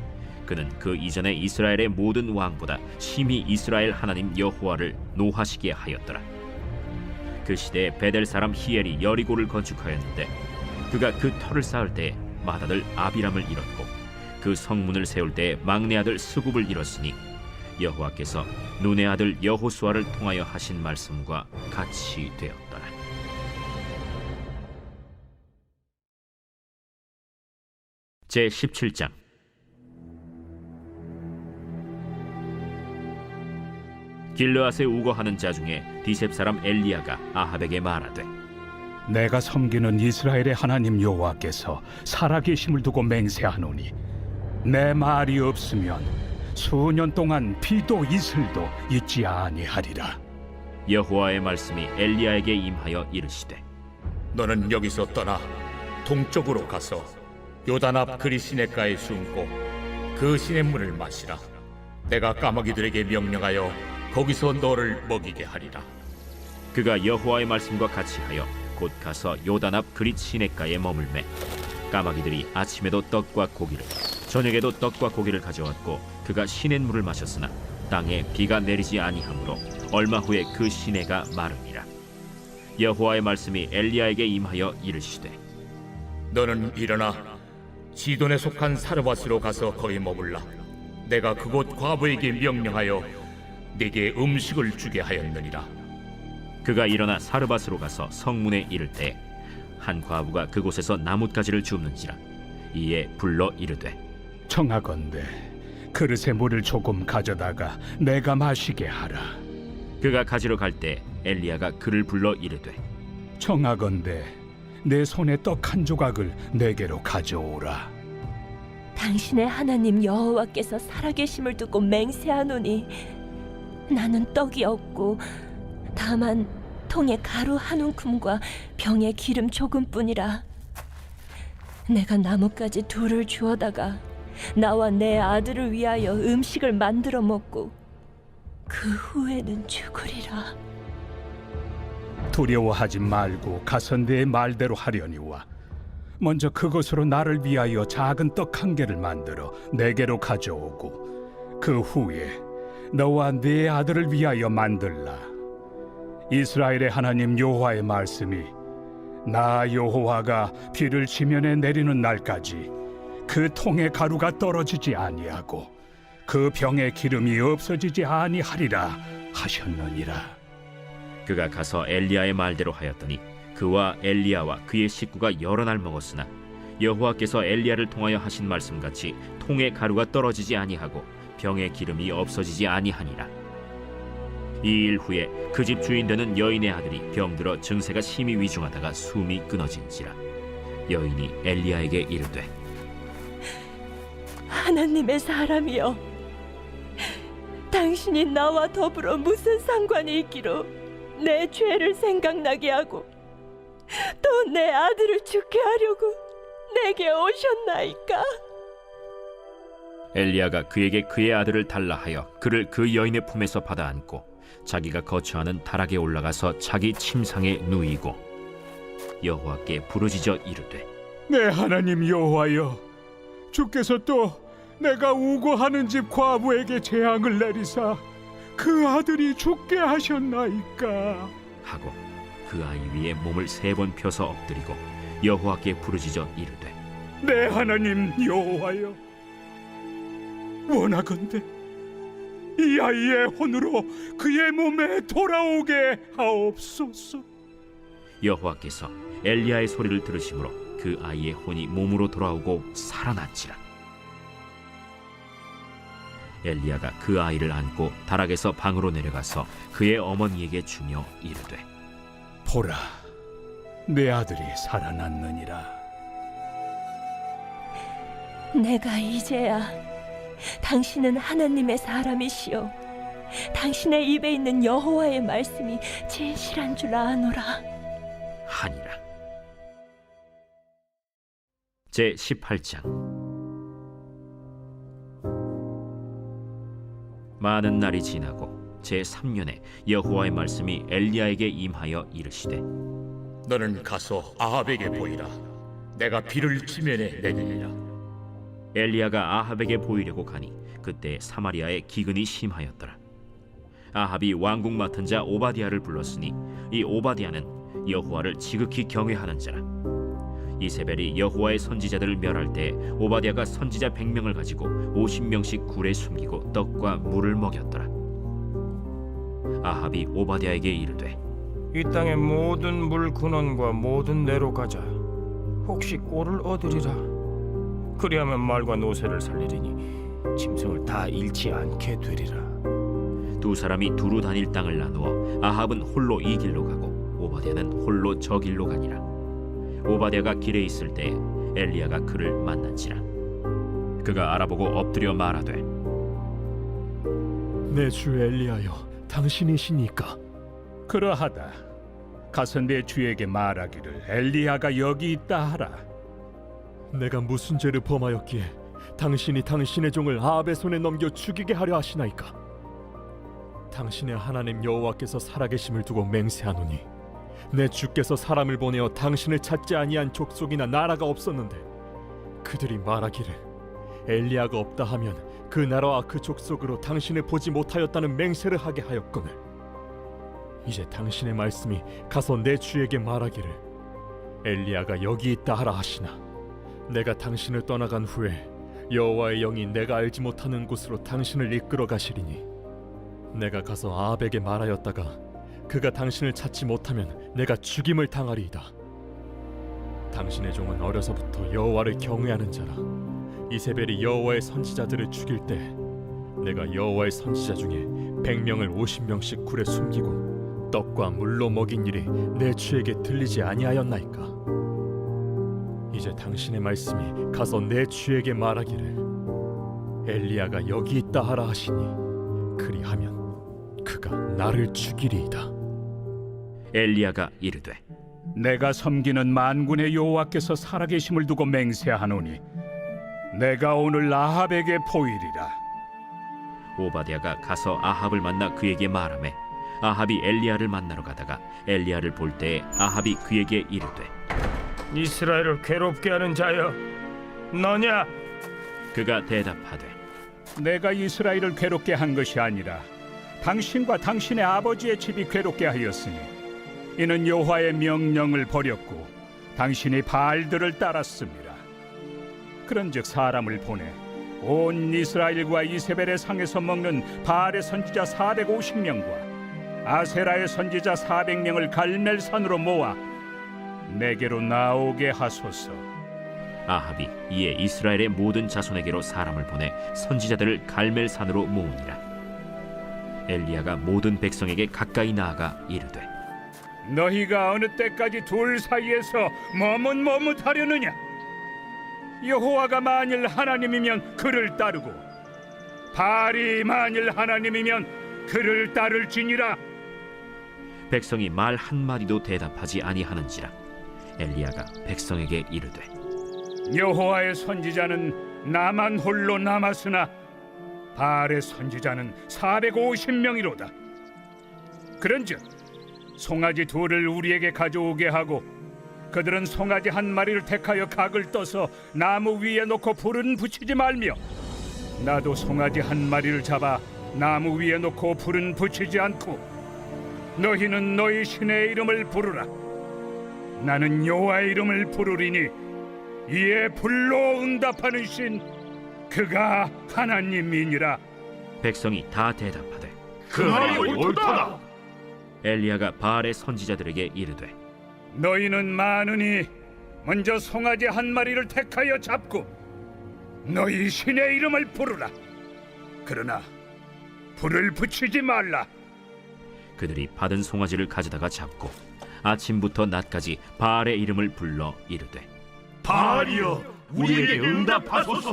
그는 그 이전에 이스라엘의 모든 왕보다 심히 이스라엘 하나님 여호와를 노하시게 하였더라. 그 시대에 베델 사람 히엘이 여리고를 건축하였는데 그가 그 터를 쌓을 때에 맏아들 아비람을 잃었고 그 성문을 세울 때에 막내 아들 스굽을 잃었으니 여호와께서 눈의 아들 여호수아를 통하여 하신 말씀과 같이 되었더라. 제17장. 길르앗에 우거하는 자 중에 디셉 사람 엘리야가 아합에게 말하되 내가 섬기는 이스라엘의 하나님 여호와께서 살아계심을 두고 맹세하노니 내 말이 없으면 수년 동안 비도 이슬도 있지 아니하리라. 여호와의 말씀이 엘리야에게 임하여 이르시되 너는 여기서 떠나 동쪽으로 가서 요단 앞 그리 시냇가에 숨고 그 시냇물을 마시라. 내가 까마귀들에게 명령하여 거기서 너를 먹이게 하리라. 그가 여호와의 말씀과 같이 하여 곧 가서 요단 앞 그릿 시냇가에 머물매 까마귀들이 아침에도 떡과 고기를 저녁에도 떡과 고기를 가져왔고 그가 시냇물을 마셨으나 땅에 비가 내리지 아니하므로 얼마 후에 그 시내가 마르니라. 여호와의 말씀이 엘리야에게 임하여 이르시되 너는 일어나 시돈에 속한 사르밧으로 가서 거기 머물라. 내가 그곳 과부에게 명령하여 네게 음식을 주게 하였느니라. 그가 일어나 사르밧으로 가서 성문에 이를 때 한 과부가 그곳에서 나뭇가지를 줍는지라. 이에 불러 이르되 청하건대 그릇에 물을 조금 가져다가 내가 마시게 하라. 그가 가지러 갈 때 엘리야가 그를 불러 이르되 청하건대 내 손에 떡 한 조각을 내게로 가져오라. 당신의 하나님 여호와께서 살아계심을 두고 맹세하노니 나는 떡이 없고 다만 통에 가루 한 움큼과 병에 기름 조금뿐이라. 내가 나뭇가지 둘을 주워다가 나와 내 아들을 위하여 음식을 만들어 먹고 그 후에는 죽으리라. 두려워하지 말고 가선대의 말대로 하려니와 먼저 그것으로 나를 위하여 작은 떡 한 개를 만들어 내게로 가져오고 그 후에 너와 네 아들을 위하여 만들라. 이스라엘의 하나님 여호와의 말씀이 나 여호와가 비를 지면에 내리는 날까지 그 통에 가루가 떨어지지 아니하고 그 병에 기름이 없어지지 아니하리라 하셨느니라. 그가 가서 엘리야의 말대로 하였더니 그와 엘리야와 그의 식구가 여러 날 먹었으나 여호와께서 엘리야를 통하여 하신 말씀같이 통에 가루가 떨어지지 아니하고 병에 기름이 없어지지 아니하니라. 이 일 후에 그 집 주인 되는 여인의 아들이 병들어 증세가 심히 위중하다가 숨이 끊어진지라. 여인이 엘리야에게 이르되 하나님의 사람이여, 당신이 나와 더불어 무슨 상관이 있기로 내 죄를 생각나게 하고 또 내 아들을 죽게 하려고 내게 오셨나이까? 엘리야가 그에게 그의 아들을 달라 하여 그를 그 여인의 품에서 받아 안고 자기가 거처하는 다락에 올라가서 자기 침상에 누이고 여호와께 부르짖어 이르되 내 하나님 여호와여, 주께서 또 내가 우고하는 집 과부에게 재앙을 내리사 그 아들이 죽게 하셨나이까 하고 그 아이 위에 몸을 3번 펴서 엎드리고 여호와께 부르짖어 이르되 내 하나님 여호와여, 원하건대 이 아이의 혼으로 그의 몸에 돌아오게 하옵소서. 여호와께서 엘리야의 소리를 들으심으로 그 아이의 혼이 몸으로 돌아오고 살아났지라. 엘리야가 그 아이를 안고 다락에서 방으로 내려가서 그의 어머니에게 주며 이르되 보라, 내 아들이 살아났느니라. 내가 이제야 당신은 하나님의 사람이시오, 당신의 입에 있는 여호와의 말씀이 진실한 줄 아노라 하니라. 제 18장. 많은 날이 지나고 제 3년에 여호와의 말씀이 엘리야에게 임하여 이르시되 너는 가서 아합에게 보이라. 내가 비를 지면에 내리리라. 엘리야가 아합에게 보이려고 가니 그때 사마리아에 기근이 심하였더라. 아합이 왕궁 맡은 자 오바디아를 불렀으니 이 오바디아는 여호와를 지극히 경외하는 자라. 이세벨이 여호와의 선지자들을 멸할 때 오바디아가 선지자 100명을 가지고 50명씩 굴에 숨기고 떡과 물을 먹였더라. 아합이 오바디아에게 이르되 이 땅의 모든 물 근원과 모든 내로 가자. 혹시 꼴을 얻으리라. 그리하면 말과 노새를 살리리니 짐승을 다 잃지 않게 되리라. 두 사람이 두루 다닐 땅을 나누어 아합은 홀로 이 길로 가고 오바댜는 홀로 저 길로 가니라. 오바댜가 길에 있을 때 엘리야가 그를 만난지라. 그가 알아보고 엎드려 말하되 내 주 엘리야여, 당신이시니까? 그러하다. 가서 내 주에게 말하기를 엘리야가 여기 있다 하라. 내가 무슨 죄를 범하였기에 당신이 당신의 종을 아합의 손에 넘겨 죽이게 하려 하시나이까? 당신의 하나님 여호와께서 살아계심을 두고 맹세하노니 내 주께서 사람을 보내어 당신을 찾지 아니한 족속이나 나라가 없었는데 그들이 말하기를 엘리야가 없다 하면 그 나라와 그 족속으로 당신을 보지 못하였다는 맹세를 하게 하였거늘 이제 당신의 말씀이 가서 내 주에게 말하기를 엘리야가 여기 있다 하라 하시나 내가 당신을 떠나간 후에 여호와의 영이 내가 알지 못하는 곳으로 당신을 이끌어 가시리니 내가 가서 아합에게 말하였다가 그가 당신을 찾지 못하면 내가 죽임을 당하리이다. 당신의 종은 어려서부터 여호와를 경외하는 자라. 이세벨이 여호와의 선지자들을 죽일 때 내가 여호와의 선지자 중에 100명을 50명씩 굴에 숨기고 떡과 물로 먹인 일이 내 주에게 들리지 아니하였나이까. 이제 당신의 말씀이 가서 내 주에게 말하기를 엘리야가 여기 있다 하라 하시니 그리하면 그가 나를 죽이리이다. 엘리야가 이르되 내가 섬기는 만군의 여호와께서 살아계심을 두고 맹세하노니 내가 오늘 아합에게 보이리라. 오바댜가 가서 아합을 만나 그에게 말하매 아합이 엘리야를 만나러 가다가 엘리야를 볼 때에 아합이 그에게 이르되 이스라엘을 괴롭게 하는 자여 너냐? 그가 대답하되 내가 이스라엘을 괴롭게 한 것이 아니라 당신과 당신의 아버지의 집이 괴롭게 하였으니 이는 여호와의 명령을 버렸고 당신이 바알들을 따랐습니다. 그런즉 사람을 보내 온 이스라엘과 이세벨의 상에서 먹는 바알의 선지자 450명과 아세라의 선지자 400명을 갈멜산으로 모아 내게로 나오게 하소서. 아합이 이에 이스라엘의 모든 자손에게로 사람을 보내 선지자들을 갈멜산으로 모으니라. 엘리야가 모든 백성에게 가까이 나아가 이르되 너희가 어느 때까지 둘 사이에서 머뭇머뭇하려느냐? 여호와가 만일 하나님이면 그를 따르고 바알이 만일 하나님이면 그를 따를지니라. 백성이 말 한마디도 대답하지 아니하는지라. 엘리야가 백성에게 이르되 여호와의 선지자는 나만 홀로 남았으나 바알의 선지자는 450명이로다. 그런즉 송아지 둘을 우리에게 가져오게 하고 그들은 송아지 한 마리를 택하여 각을 떠서 나무 위에 놓고 불은 붙이지 말며 나도 송아지 한 마리를 잡아 나무 위에 놓고 불은 붙이지 않고 너희는 너희 신의 이름을 부르라. 나는 여호와의 이름을 부르리니 이에 불로 응답하는 신 그가 하나님이니라. 백성이 다 대답하되 그 말이 옳도다. 엘리야가 바알의 선지자들에게 이르되 너희는 많으니 먼저 송아지 한 마리를 택하여 잡고 너희 신의 이름을 부르라. 그러나 불을 붙이지 말라. 그들이 받은 송아지를 가져다가 잡고 아침부터 낮까지 바알의 이름을 불러 이르되 바알이여 우리에게 응답하소서.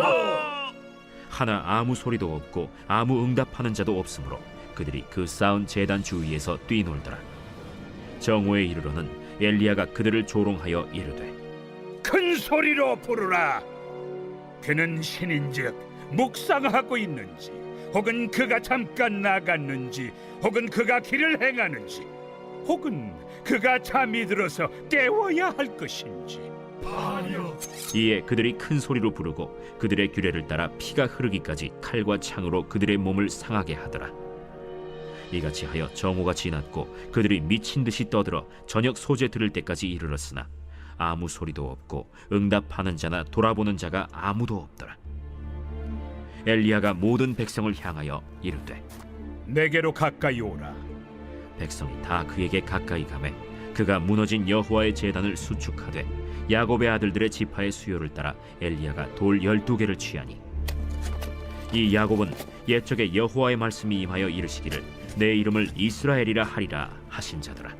하나 아무 소리도 없고 아무 응답하는 자도 없으므로 그들이 그 쌓은 제단 주위에서 뛰놀더라. 정오에 이르러는 엘리야가 그들을 조롱하여 이르되 큰 소리로 부르라. 그는 신인즉 묵상하고 있는지 혹은 그가 잠깐 나갔는지 혹은 그가 길을 행하는지 혹은 그가 잠이 들어서 깨워야 할 것인지. 이에 그들이 큰 소리로 부르고 그들의 규례를 따라 피가 흐르기까지 칼과 창으로 그들의 몸을 상하게 하더라. 이같이 하여 정오가 지났고 그들이 미친 듯이 떠들어 저녁 소재 들을 때까지 이르렀으나 아무 소리도 없고 응답하는 자나 돌아보는 자가 아무도 없더라. 엘리야가 모든 백성을 향하여 이르되 내게로 가까이 오라. 백성이 다 그에게 가까이 가매 그가 무너진 여호와의 제단을 수축하되 야곱의 아들들의 지파의 수요를 따라 엘리야가 돌 12개를 취하니 이 야곱은 옛적에 여호와의 말씀이 임하여 이르시기를 내 이름을 이스라엘이라 하리라 하신 자더라.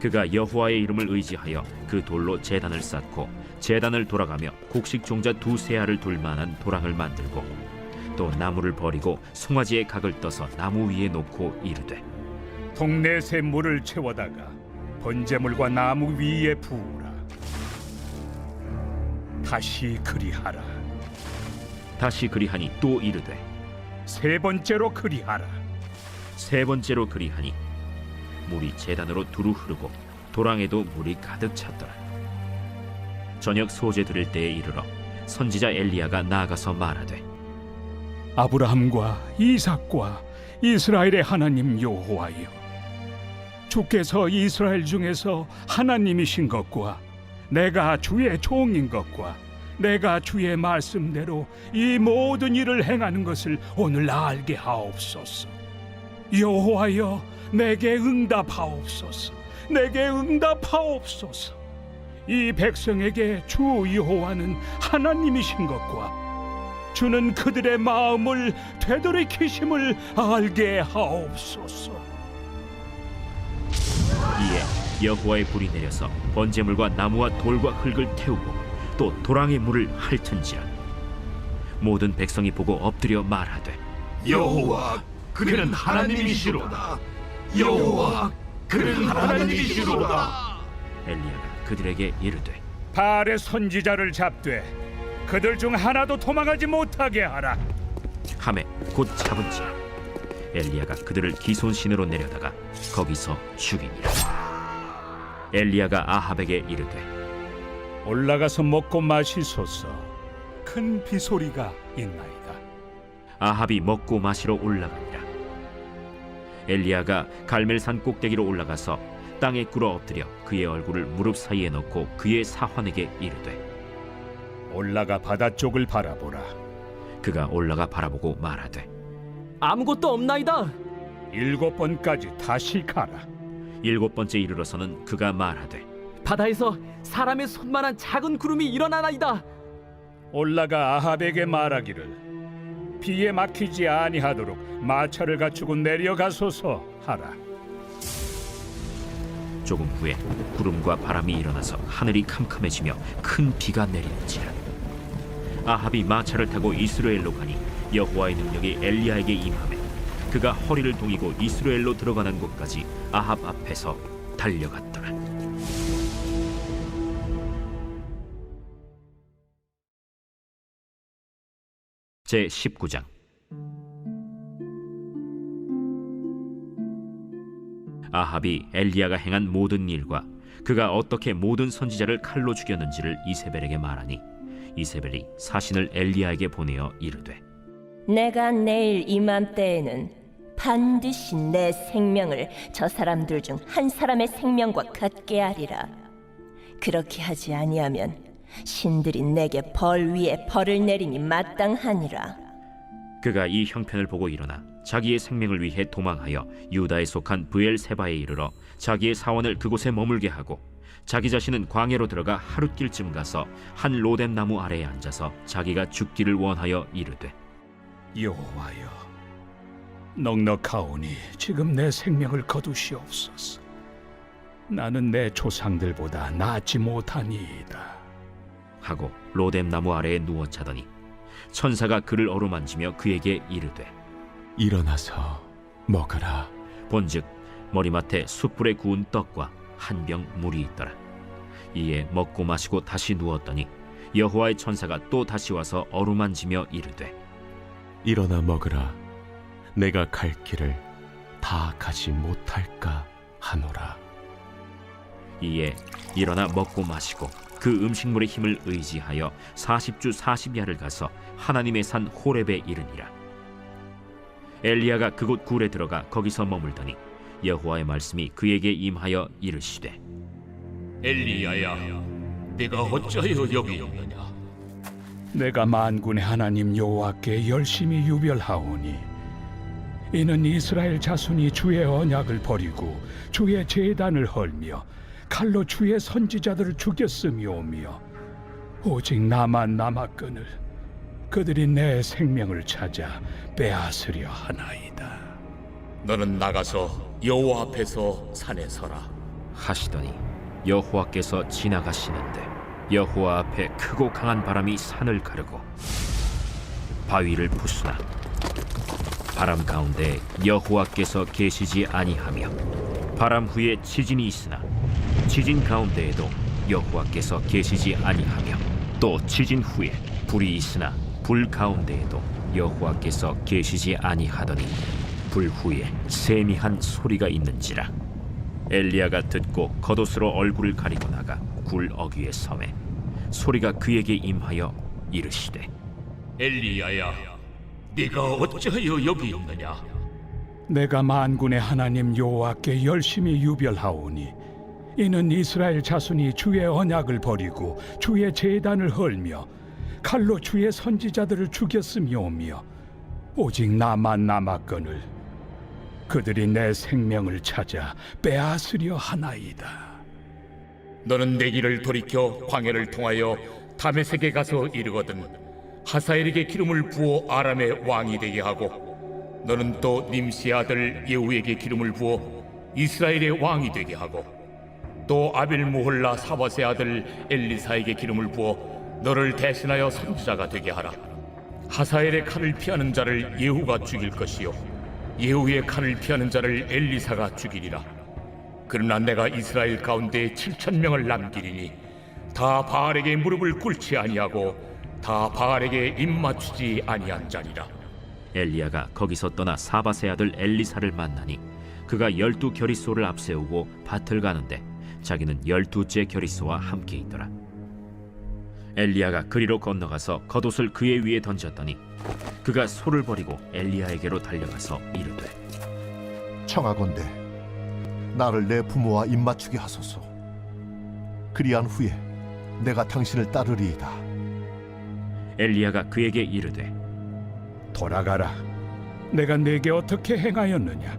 그가 여호와의 이름을 의지하여 그 돌로 제단을 쌓고 제단을 돌아가며 곡식 종자 2 알을 둘 만한 도랑을 만들고 또 나무를 버리고 송아지의 각을 떠서 나무 위에 놓고 이르되 동네 새 물을 채워다가 번제물과 나무 위에 부으라. 다시 그리하라. 다시 그리하니 또 이르되 세 번째로 그리하라. 세 번째로 그리하니 물이 제단으로 두루 흐르고 도랑에도 물이 가득 찼더라. 저녁 소재 들을 때에 이르러 선지자 엘리야가 나아가서 말하되 아브라함과 이삭과 이스라엘의 하나님 여호와여, 주께서 이스라엘 중에서 하나님이신 것과 내가 주의 종인 것과 내가 주의 말씀대로 이 모든 일을 행하는 것을 오늘 알게 하옵소서. 여호와여, 내게 응답하옵소서. 내게 응답하옵소서. 이 백성에게 주 여호와는 하나님이신 것과 주는 그들의 마음을 되돌이키심을 알게 하옵소서. 이에 여호와의 불이 내려서 번제물과 나무와 돌과 흙을 태우고 또 도랑의 물을 핥은지라. 모든 백성이 보고 엎드려 말하되 여호와, 그는 하나님이시로다. 여호와, 그는 하나님이시로다. 엘리야가 그들에게 이르되 바알의 선지자를 잡되 그들 중 하나도 도망하지 못하게 하라. 하매 곧 잡은지라. 엘리야가 그들을 기손신으로 내려다가 거기서 죽이니라. 엘리야가 아합에게 이르되 올라가서 먹고 마시소서. 큰 비소리가 있나이다. 아합이 먹고 마시러 올라가니라. 엘리야가 갈멜산 꼭대기로 올라가서 땅에 꿇어 엎드려 그의 얼굴을 무릎 사이에 넣고 그의 사환에게 이르되 올라가 바다 쪽을 바라보라. 그가 올라가 바라보고 말하되 아무것도 없나이다. 7번까지 다시 가라. 7번째 이르러서는 그가 말하되 바다에서 사람의 손만한 작은 구름이 일어나나이다. 올라가 아합에게 말하기를 비에 막히지 아니하도록 마차를 갖추고 내려가소서 하라. 조금 후에 구름과 바람이 일어나서 하늘이 캄캄해지며 큰 비가 내리는지라. 아합이 마차를 타고 이스라엘로 가니 여호와의 능력이 엘리야에게 임하매 그가 허리를 동이고 이스라엘로 들어가는 곳까지 아합 앞에서 달려갔더라. 제 19장. 아합이 엘리야가 행한 모든 일과 그가 어떻게 모든 선지자를 칼로 죽였는지를 이세벨에게 말하니 이세벨이 사신을 엘리야에게 보내어 이르되 내가 내일 이맘때에는 반드시 내 생명을 저 사람들 중 한 사람의 생명과 같게 하리라. 그렇게 하지 아니하면 신들이 내게 벌 위에 벌을 내리니 마땅하니라. 그가 이 형편을 보고 일어나 자기의 생명을 위해 도망하여 유다에 속한 브엘세바에 이르러 자기의 사원을 그곳에 머물게 하고 자기 자신은 광야로 들어가 하룻길쯤 가서 한 로뎀 나무 아래에 앉아서 자기가 죽기를 원하여 이르되 여호와여, 넉넉하오니 지금 내 생명을 거두시옵소서. 나는 내 조상들보다 낫지 못하니이다 하고 로뎀 나무 아래에 누워 자더니 천사가 그를 어루만지며 그에게 이르되 일어나서 먹으라. 본즉 머리맡에 숯불에 구운 떡과 한 병 물이 있더라. 이에 먹고 마시고 다시 누웠더니 여호와의 천사가 또 다시 와서 어루만지며 이르되 일어나 먹으라. 내가 갈 길을 다 가지 못할까 하노라. 이에 일어나 먹고 마시고 그 음식물의 힘을 의지하여 40주 40야를 가서 하나님의 산 호렙에 이르니라. 엘리야가 그곳 굴에 들어가 거기서 머물더니 여호와의 말씀이 그에게 임하여 이르시되 엘리야야, 네가 어찌하여 여기 있느냐? 내가 만군의 하나님 여호와께 열심히 유별하오니 이는 이스라엘 자손이 주의 언약을 버리고 주의 제단을 헐며 칼로 주의 선지자들을 죽였음이오며 오직 나만 남았거늘 그들이 내 생명을 찾아 빼앗으려 하나이다. 너는 나가서 여호와 앞에서 산에 서라. 하시더니 여호와께서 지나가시는데 여호와 앞에 크고 강한 바람이 산을 가르고 바위를 부수나 바람 가운데 여호와께서 계시지 아니하며 바람 후에 지진이 있으나 지진 가운데에도 여호와께서 계시지 아니하며 또 지진 후에 불이 있으나 불 가운데에도 여호와께서 계시지 아니하더니 불 후에 세미한 소리가 있는지라. 엘리야가 듣고 겉옷으로 얼굴을 가리고 나가 굴 어귀에 서매 소리가 그에게 임하여 이르시되, 엘리야야, 네가 어찌하여 여기 있느냐? 내가 만군의 하나님 여호와께 열심히 유별하오니 이는 이스라엘 자손이 주의 언약을 버리고 주의 제단을 헐며 칼로 주의 선지자들을 죽였음이오며 오직 나만 남았거늘 그들이 내 생명을 찾아 빼앗으려 하나이다. 너는 내 길을 돌이켜 광야를 통하여 다메섹에 가서 이르거든 하사엘에게 기름을 부어 아람의 왕이 되게 하고 너는 또 님시의 아들 예후에게 기름을 부어 이스라엘의 왕이 되게 하고 또 아빌무홀라 사밧의 아들 엘리사에게 기름을 부어 너를 대신하여 선지자가 되게 하라. 하사엘의 칼을 피하는 자를 예후가 죽일 것이요 예후의 칼을 피하는 자를 엘리사가 죽이리라. 그러나 내가 이스라엘 가운데 7,000명을 남기리니 다 바알에게 무릎을 꿇지 아니하고 다 바알에게 입맞추지 아니한 자리라. 엘리야가 거기서 떠나 사밧의 아들 엘리사를 만나니 그가 12겨리소를 앞세우고 밭을 가는데 자기는 12째 겨리소와 함께 있더라. 엘리야가 그리로 건너가서 겉옷을 그의 위에 던졌더니 그가 소를 버리고 엘리야에게로 달려가서 이르되, 청하건대 나를 내 부모와 입맞추게 하소서. 그리한 후에 내가 당신을 따르리이다. 엘리야가 그에게 이르되, 돌아가라. 내가 네게 어떻게 행하였느냐?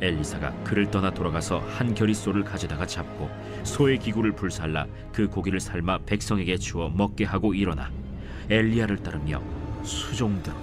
엘리사가 그를 떠나 돌아가서 한 겨리소를 가져다가 잡고 소의 기구를 불살라 그 고기를 삶아 백성에게 주어 먹게 하고 일어나 엘리야를 따르며 수종대로